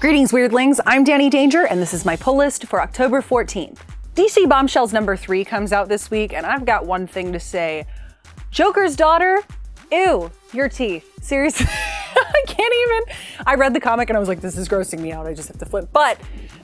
Greetings, Weirdlings. I'm Danny Danger, and this is my pull list for October 14th. DC Bombshells number 3 comes out this week, and I've got one thing to say. Joker's daughter? Ew, your teeth. Seriously, I can't even. I read the comic and I was like, this is grossing me out. I just have to flip. But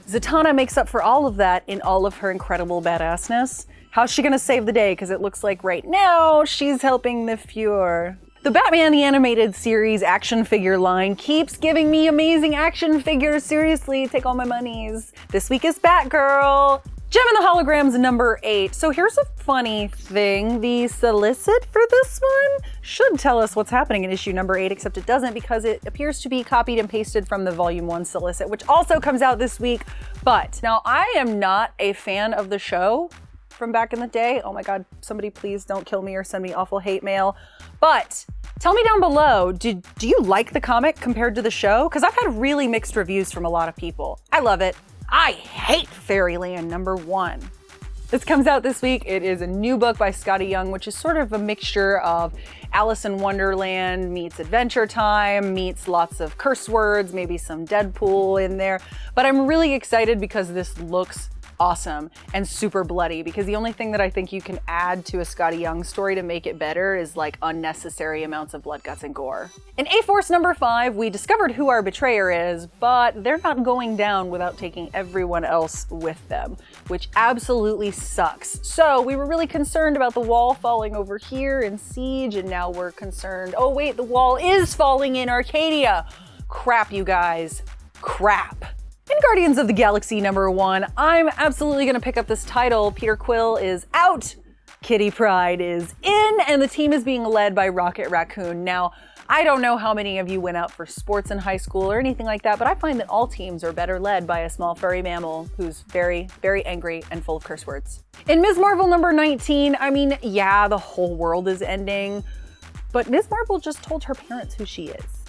Zatanna makes up for all of that in all of her incredible badassness. How's she gonna save the day? Because it looks like right now she's helping the Fuhrer. The Batman the Animated Series action figure line keeps giving me amazing action figures. Seriously, take all my monies. This week is Batgirl. Gem and the Holograms number 8. So here's a funny thing. The solicit for this one should tell us what's happening in issue number 8, except it doesn't because it appears to be copied and pasted from the volume 1 solicit, which also comes out this week. But now I am not a fan of the show from back in the day. Oh my God, somebody please don't kill me or send me awful hate mail. But tell me down below, do you like the comic compared to the show? Because I've had really mixed reviews from a lot of people. I love it. I hate Fairyland number 1. This comes out this week. It is a new book by Skottie Young, which is sort of a mixture of Alice in Wonderland meets Adventure Time, meets lots of curse words, maybe some Deadpool in there. But I'm really excited because this looks awesome and super bloody, because the only thing that I think you can add to a Skottie Young story to make it better is like unnecessary amounts of blood, guts, and gore. In A-Force number 5, we discovered who our betrayer is, but they're not going down without taking everyone else with them, which absolutely sucks. So we were really concerned about the wall falling over here in Siege, and now we're concerned, oh wait, the wall is falling in Arcadia. Crap, you guys, crap. In Guardians of the Galaxy number 1, I'm absolutely gonna pick up this title. Peter Quill is out, Kitty Pryde is in, and the team is being led by Rocket Raccoon. Now, I don't know how many of you went out for sports in high school or anything like that, but I find that all teams are better led by a small furry mammal who's very, very angry and full of curse words. In Ms. Marvel number 19, I mean, yeah, the whole world is ending, but Ms. Marvel just told her parents who she is.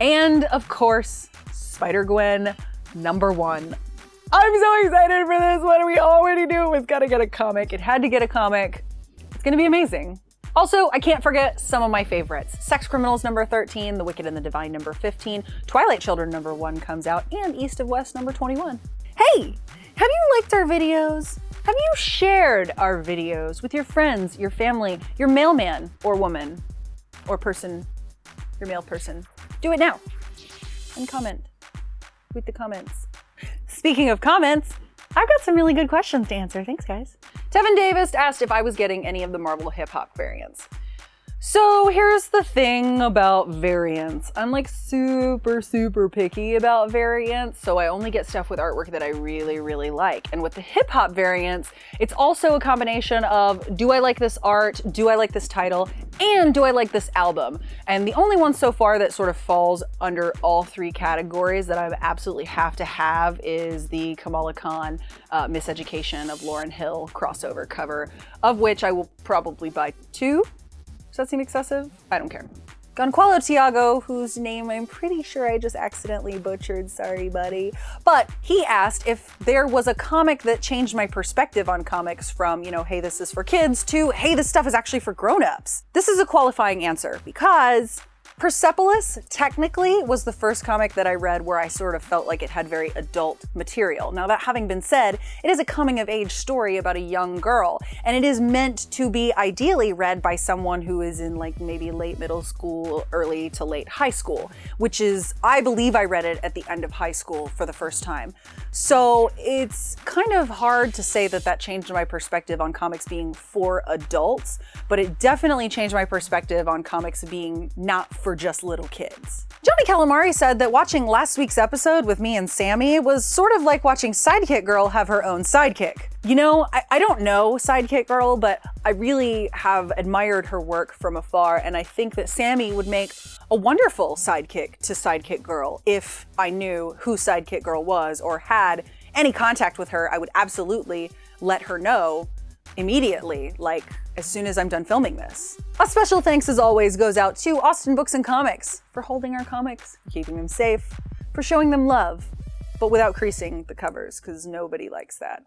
And of course, Spider-Gwen number 1. I'm so excited for this one. We already knew it was gonna get a comic. It had to get a comic. It's gonna be amazing. Also, I can't forget some of my favorites. Sex Criminals number 13, The Wicked and the Divine number 15, Twilight Children number 1 comes out, and East of West number 21. Hey, have you liked our videos? Have you shared our videos with your friends, your family, your mailman or woman or person, your mail person? Do it now and comment. With the comments. Speaking of comments, I've got some really good questions to answer. Thanks, guys. Tevin Davis asked if I was getting any of the Marvel hip-hop variants. So here's the thing about variants. I'm like super, super picky about variants, so I only get stuff with artwork that I really, really like. And with the hip-hop variants, it's also a combination of, do I like this art, do I like this title, and do I like this album? And the only one so far that sort of falls under all 3 categories that I absolutely have to have is the Kamala Khan Miseducation of Lauryn Hill crossover cover, of which I will probably buy 2. Does that seem excessive? I don't care. Gonqualo Tiago, whose name I'm pretty sure I just accidentally butchered, sorry buddy. But he asked if there was a comic that changed my perspective on comics from, you know, hey, this is for kids to, hey, this stuff is actually for grown-ups. This is a qualifying answer because Persepolis technically was the first comic that I read where I sort of felt like it had very adult material. Now that having been said, it is a coming of age story about a young girl, and it is meant to be ideally read by someone who is in like maybe late middle school, early to late high school, which is, I believe I read it at the end of high school for the first time. So it's kind of hard to say that that changed my perspective on comics being for adults, but it definitely changed my perspective on comics being not for just little kids. Johnny Calamari said that watching last week's episode with me and Sammy was sort of like watching Sidekick Girl have her own sidekick. You know, I don't know Sidekick Girl, but I really have admired her work from afar, and I think that Sammy would make a wonderful sidekick to Sidekick Girl if I knew who Sidekick Girl was or had any contact with her. I would absolutely let her know immediately, like as soon as I'm done filming this. A special thanks as always goes out to Austin Books and Comics for holding our comics, keeping them safe, for showing them love, but without creasing the covers, because nobody likes that.